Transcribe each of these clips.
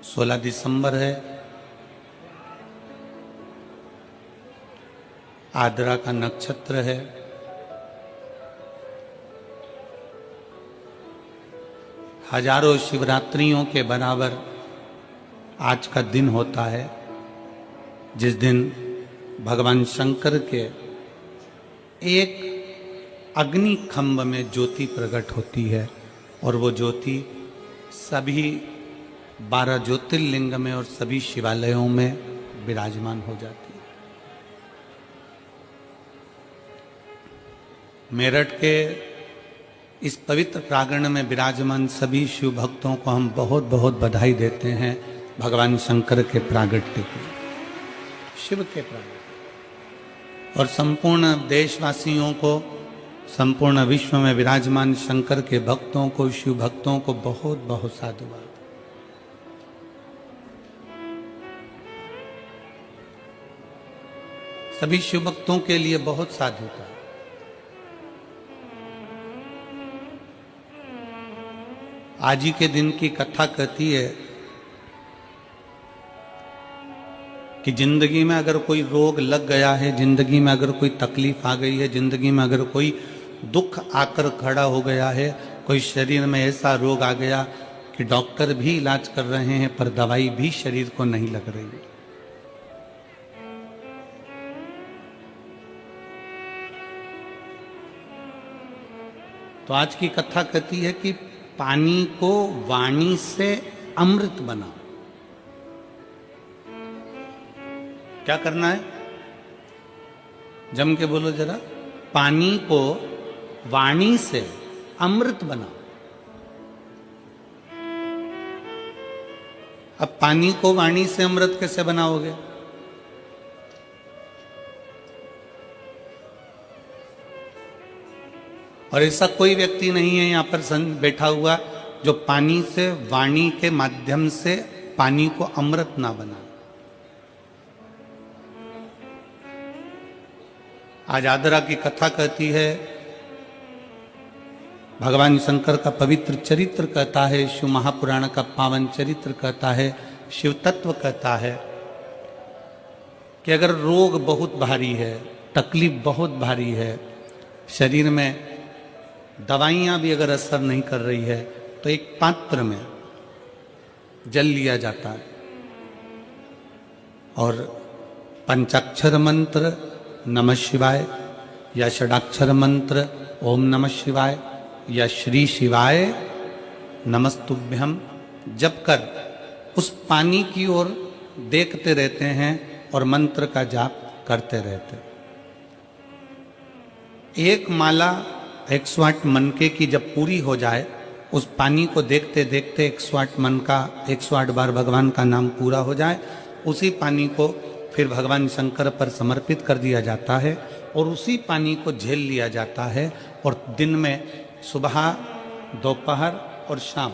16 दिसंबर है। आद्रा का नक्षत्र है। हजारों शिवरात्रियों के बराबर आज का दिन होता है, जिस दिन भगवान शंकर के एक अग्नि खंभ में ज्योति प्रकट होती है और वो ज्योति सभी 12 ज्योतिर्लिंग में और सभी शिवालयों में विराजमान हो जाती है। मेरठ के इस पवित्र प्रांगण में विराजमान सभी शिव भक्तों को हम बहुत बहुत बधाई देते हैं भगवान शंकर के प्रागट्य की, शिव के प्रागट्य, और संपूर्ण देशवासियों को, संपूर्ण विश्व में विराजमान शंकर के भक्तों को, शिव भक्तों को बहुत बहुत साधुवाद। सभी शिव भक्तों के लिए बहुत साधुता। आज ही के दिन की कथा कहती है कि जिंदगी में अगर कोई रोग लग गया है, जिंदगी में अगर कोई तकलीफ आ गई है, जिंदगी में अगर कोई दुख आकर खड़ा हो गया है, कोई शरीर में ऐसा रोग आ गया कि डॉक्टर भी इलाज कर रहे हैं पर दवाई भी शरीर को नहीं लग रही, तो आज की कथा कहती है कि पानी को वाणी से अमृत बनाओ। क्या करना है? जम के बोलो जरा। पानी को वाणी से अमृत बनाओ। अब पानी को वाणी से अमृत कैसे बनाओगे? और ऐसा कोई व्यक्ति नहीं है यहां पर बैठा हुआ जो पानी से, वाणी के माध्यम से पानी को अमृत ना बना। आज आद्रा की कथा कहती है, भगवान शंकर का पवित्र चरित्र कहता है, शिव महापुराण का पावन चरित्र कहता है, शिव तत्व कहता है कि अगर रोग बहुत भारी है, तकलीफ बहुत भारी है, शरीर में दवाइयां भी अगर असर नहीं कर रही है, तो एक पात्र में जल लिया जाता है और पंचाक्षर मंत्र नमः शिवाय या षडाक्षर मंत्र ओम नमः शिवाय या श्री शिवाय नमस्तुभ्यम जप कर उस पानी की ओर देखते रहते हैं और मंत्र का जाप करते रहते। एक माला 108 मनके की जब पूरी हो जाए, उस पानी को देखते देखते 108 मन का 108 बार भगवान का नाम पूरा हो जाए, उसी पानी को फिर भगवान शंकर पर समर्पित कर दिया जाता है और उसी पानी को झेल लिया जाता है और दिन में सुबह, दोपहर और शाम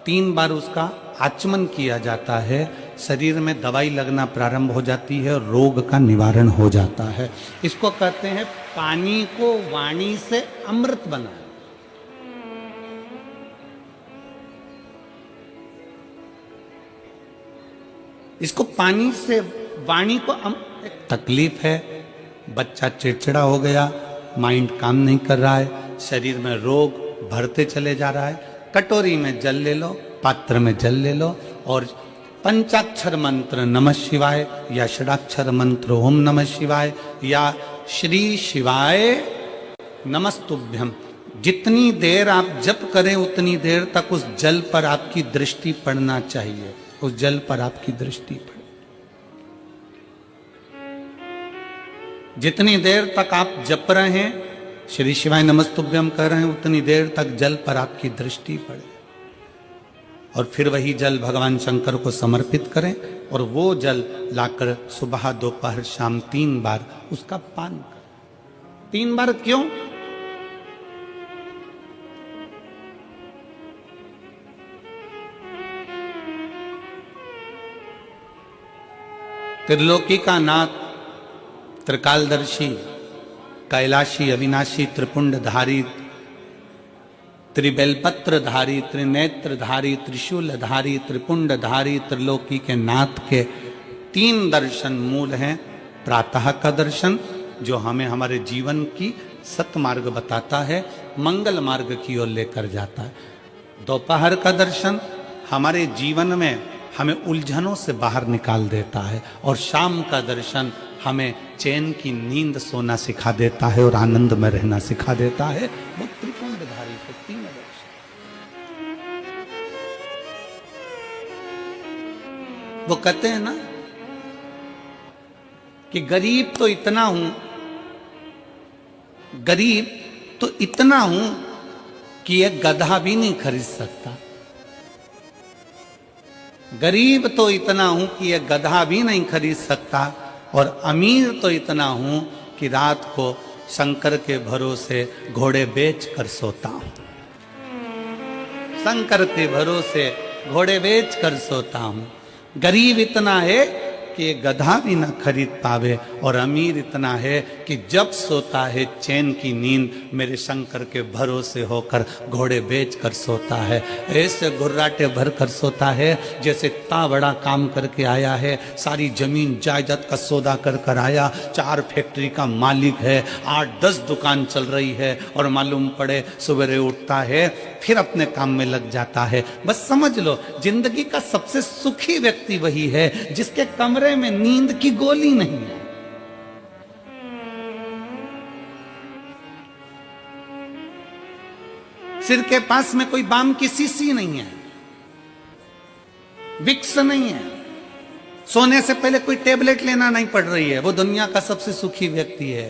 3 बार उसका आचमन किया जाता है। शरीर में दवाई लगना प्रारंभ हो जाती है और रोग का निवारण हो जाता है। इसको कहते हैं पानी को वाणी से अमृत बनाना। इसको पानी से वाणी को तकलीफ है, बच्चा चिड़चिड़ा हो गया, माइंड काम नहीं कर रहा है, शरीर में रोग बढ़ते चले जा रहा है, कटोरी में जल ले लो, पात्र में जल ले लो और पंचाक्षर मंत्र नमः शिवाय या षडाक्षर मंत्र ओम नमः शिवाय या श्री शिवाय नमस्तुभ्यम, जितनी देर आप जप करें उतनी देर तक उस जल पर आपकी दृष्टि पड़ना चाहिए, उस जल पर आपकी दृष्टि पड़े। जितनी देर तक आप जप रहे हैं, श्री शिवाय नमस्तुभ्यम कह रहे हैं, उतनी देर तक जल पर आपकी दृष्टि पड़े और फिर वही जल भगवान शंकर को समर्पित करें और वो जल लाकर सुबह, दोपहर, शाम 3 बार उसका पान करें। 3 बार क्यों? त्रिलोकी का नाथ, त्रिकालदर्शी, कैलाशी, अविनाशी, त्रिपुंडधारी, त्रिबेलपत्रधारी, त्रिनेत्रधारी, त्रिशूलधारी, त्रिपुंडधारी, त्रिलोकी के नाथ के 3 दर्शन मूल हैं। प्रातः का दर्शन जो हमें हमारे जीवन की सतमार्ग बताता है, मंगल मार्ग की ओर लेकर जाता है। दोपहर का दर्शन हमारे जीवन में हमें उलझनों से बाहर निकाल देता है। और शाम का दर्शन हमें चैन की नींद सोना सिखा देता है और आनंद में रहना सिखा देता है। वो त्रिपुंडधारी के 3 दर्शन। वो कहते हैं ना कि गरीब तो इतना हूं, गरीब तो इतना हूं कि एक गधा भी नहीं खरीद सकता। गरीब तो इतना हूं कि एक गधा भी नहीं खरीद सकता, और अमीर तो इतना हूं कि रात को शंकर के भरोसे घोड़े बेच कर सोता हूं। शंकर के भरोसे घोड़े बेच कर सोता हूं। गरीब इतना है कि ये गधा भी ना खरीद पावे, और अमीर इतना है कि जब सोता है चैन की नींद मेरे शंकर के भरोसे होकर घोड़े बेच कर सोता है। ऐसे घुर्राटे भर कर सोता है जैसे इतना बड़ा काम करके आया है, सारी जमीन जायदाद का सौदा कर कर आया, 4 फैक्ट्री का मालिक है, 8-10 दुकान चल रही है, और मालूम पड़े सवेरे उठता है फिर अपने काम में लग जाता है। बस समझ लो जिंदगी का सबसे सुखी व्यक्ति वही है जिसके कमरे में नींद की गोली नहीं है। सिर के पास में कोई बाम की शीशी नहीं है, विक्स नहीं है, सोने से पहले कोई टेबलेट लेना नहीं पड़ रही है। वो दुनिया का सबसे सुखी व्यक्ति है।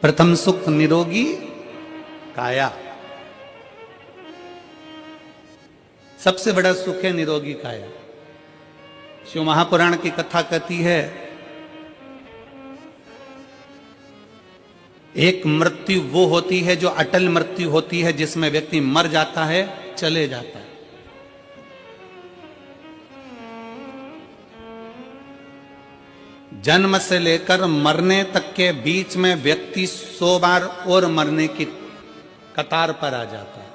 प्रथम सुख निरोगी काया, सबसे बड़ा सुख है निरोगी काया। शिव महापुराण की कथा कहती है एक मृत्यु वो होती है जो अटल मृत्यु होती है, जिसमें व्यक्ति मर जाता है, चले जाता है। जन्म से लेकर मरने तक के बीच में व्यक्ति 100 बार और मरने की कतार पर आ जाता है।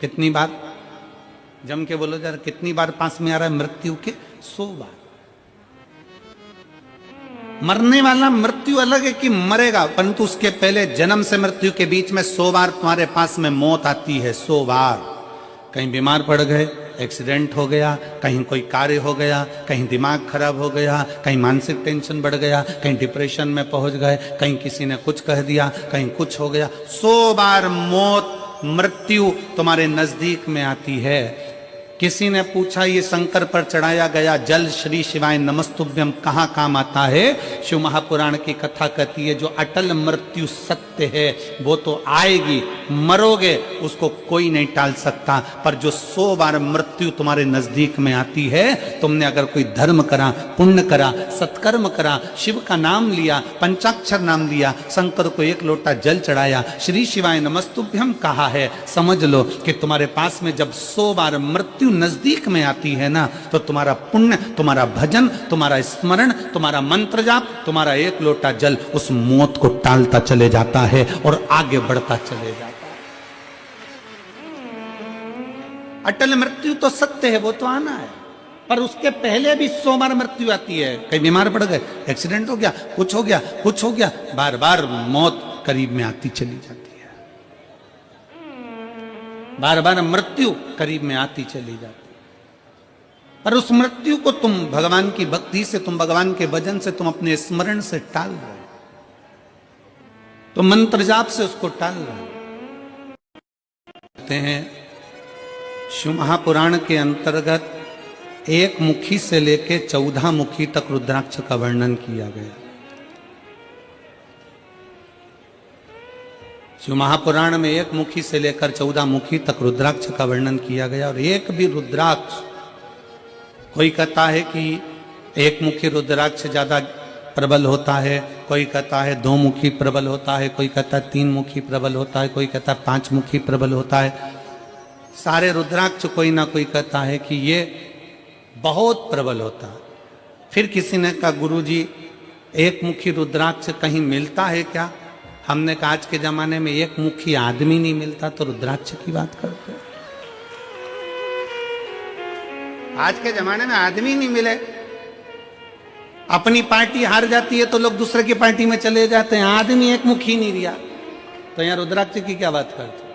कितनी बार? जम के बोलो जरा, कितनी बार पास में आ रहा है मृत्यु के? 100 बार। मरने वाला मृत्यु अलग है कि मरेगा, परंतु उसके पहले जन्म से मृत्यु के बीच में 100 बार तुम्हारे पास में मौत आती है। 100 बार। कहीं बीमार पड़ गए, एक्सीडेंट हो गया, कहीं कोई कार्य हो गया, कहीं दिमाग खराब हो गया, कहीं मानसिक टेंशन बढ़ गया, कहीं डिप्रेशन में पहुंच गए, कहीं किसी ने कुछ कह दिया, कहीं कुछ हो गया। 100 बार मौत मृत्यु तुम्हारे नजदीक में आती है। किसी ने पूछा ये शंकर पर चढ़ाया गया जल श्री शिवाय नमस्तुभ्यम कहाँ काम आता है? शिव महापुराण की कथा कहती है जो अटल मृत्यु सत्य है वो तो आएगी, मरोगे उसको कोई नहीं टाल सकता। पर जो 100 बार मृत्यु तुम्हारे नजदीक में आती है, तुमने अगर कोई धर्म करा, पुण्य करा, सत्कर्म करा, शिव का नाम लिया, पंचाक्षर नाम लिया, शंकर को 1 लोटा जल चढ़ाया, श्री शिवाय नमस्तुभ्यम कहा है, समझ लो कि तुम्हारे पास में जब 100 बार मृत्यु नजदीक में आती है ना, तो तुम्हारा पुण्य, तुम्हारा भजन, तुम्हारा स्मरण, तुम्हारा मंत्र जाप, तुम्हारा 1 लोटा जल उस मौत को टालता चले जाता है और आगे बढ़ता चले जाता है। अटल मृत्यु तो सत्य है, वो तो आना है, पर उसके पहले भी 100 बार मृत्यु आती है। कहीं बीमार पड़ गए, एक्सीडेंट हो गया, कुछ हो गया, कुछ हो गया, बार बार मौत करीब में आती चली जाती है। बार बार मृत्यु करीब में आती चली जाती। पर उस मृत्यु को तुम भगवान की भक्ति से, तुम भगवान के भजन से, तुम अपने स्मरण से टाल रहे हो, तो मंत्र जाप से उसको टाल रहे हो। कहते हैं शिव महापुराण के अंतर्गत 1 मुखी से लेके 14 मुखी तक रुद्राक्ष का वर्णन किया गया। शिव महापुराण में 1 मुखी से लेकर 14 मुखी तक रुद्राक्ष का वर्णन किया गया। और एक भी रुद्राक्ष, कोई कहता है कि 1 मुखी रुद्राक्ष ज्यादा प्रबल होता है, कोई कहता है 2 मुखी प्रबल होता है, कोई कहता है 3 मुखी प्रबल होता है, कोई कहता है 5 मुखी प्रबल होता है। सारे रुद्राक्ष कोई ना कोई कहता है कि ये बहुत प्रबल होता है। फिर किसी ने कहा गुरुजी 1 मुखी रुद्राक्ष कहीं मिलता है क्या? हमने कहा आज के जमाने में एक मुखी आदमी नहीं मिलता तो रुद्राक्ष की बात करते। आज के जमाने में आदमी नहीं मिले, अपनी पार्टी हार जाती है तो लोग दूसरे की पार्टी में चले जाते हैं, आदमी एक मुखी नहीं रिया, तो यहां रुद्राक्ष की क्या बात करते।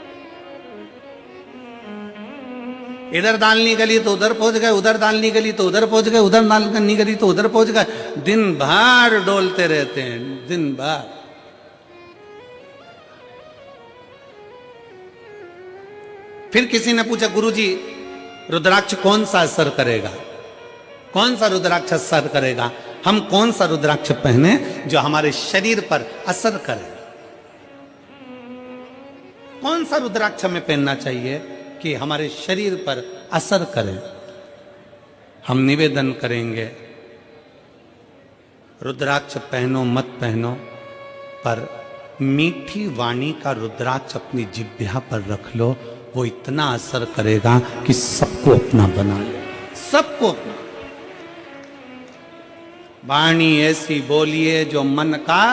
इधर दाल नहीं गली तो उधर पहुंच गए, उधर दाल नहीं गली तो उधर पहुंच गए, उधर दाल नहीं गली तो उधर पहुंच गए, दिन भर डोलते रहते हैं, दिन भर। फिर किसी ने पूछा गुरुजी रुद्राक्ष कौन सा असर करेगा, कौन सा रुद्राक्ष असर करेगा, हम कौन सा रुद्राक्ष पहने जो हमारे शरीर पर असर करे, कौन सा रुद्राक्ष हमें पहनना चाहिए कि हमारे शरीर पर असर करे। हम निवेदन करेंगे रुद्राक्ष पहनो मत पहनो, पर मीठी वाणी का रुद्राक्ष अपनी जिह्वा पर रख लो, वो इतना असर करेगा कि सबको अपना बना ले, सबको अपना। वाणी ऐसी बोलिए जो मन का,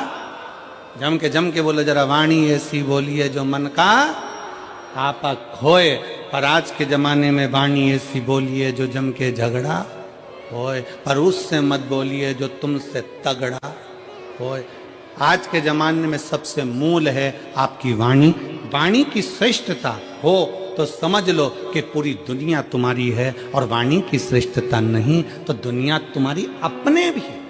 जम के बोलो जरा, वाणी ऐसी बोलिए जो मन का आपा खोए। पर आज के जमाने में वाणी ऐसी बोलिए जो जम के झगड़ा होए, पर उससे मत बोलिए जो तुमसे तगड़ा होए। आज के जमाने में सबसे मूल है आपकी वाणी। वाणी की श्रेष्ठता हो तो समझ लो कि पूरी दुनिया तुम्हारी है, और वाणी की श्रेष्ठता नहीं तो दुनिया तुम्हारी अपने भी है।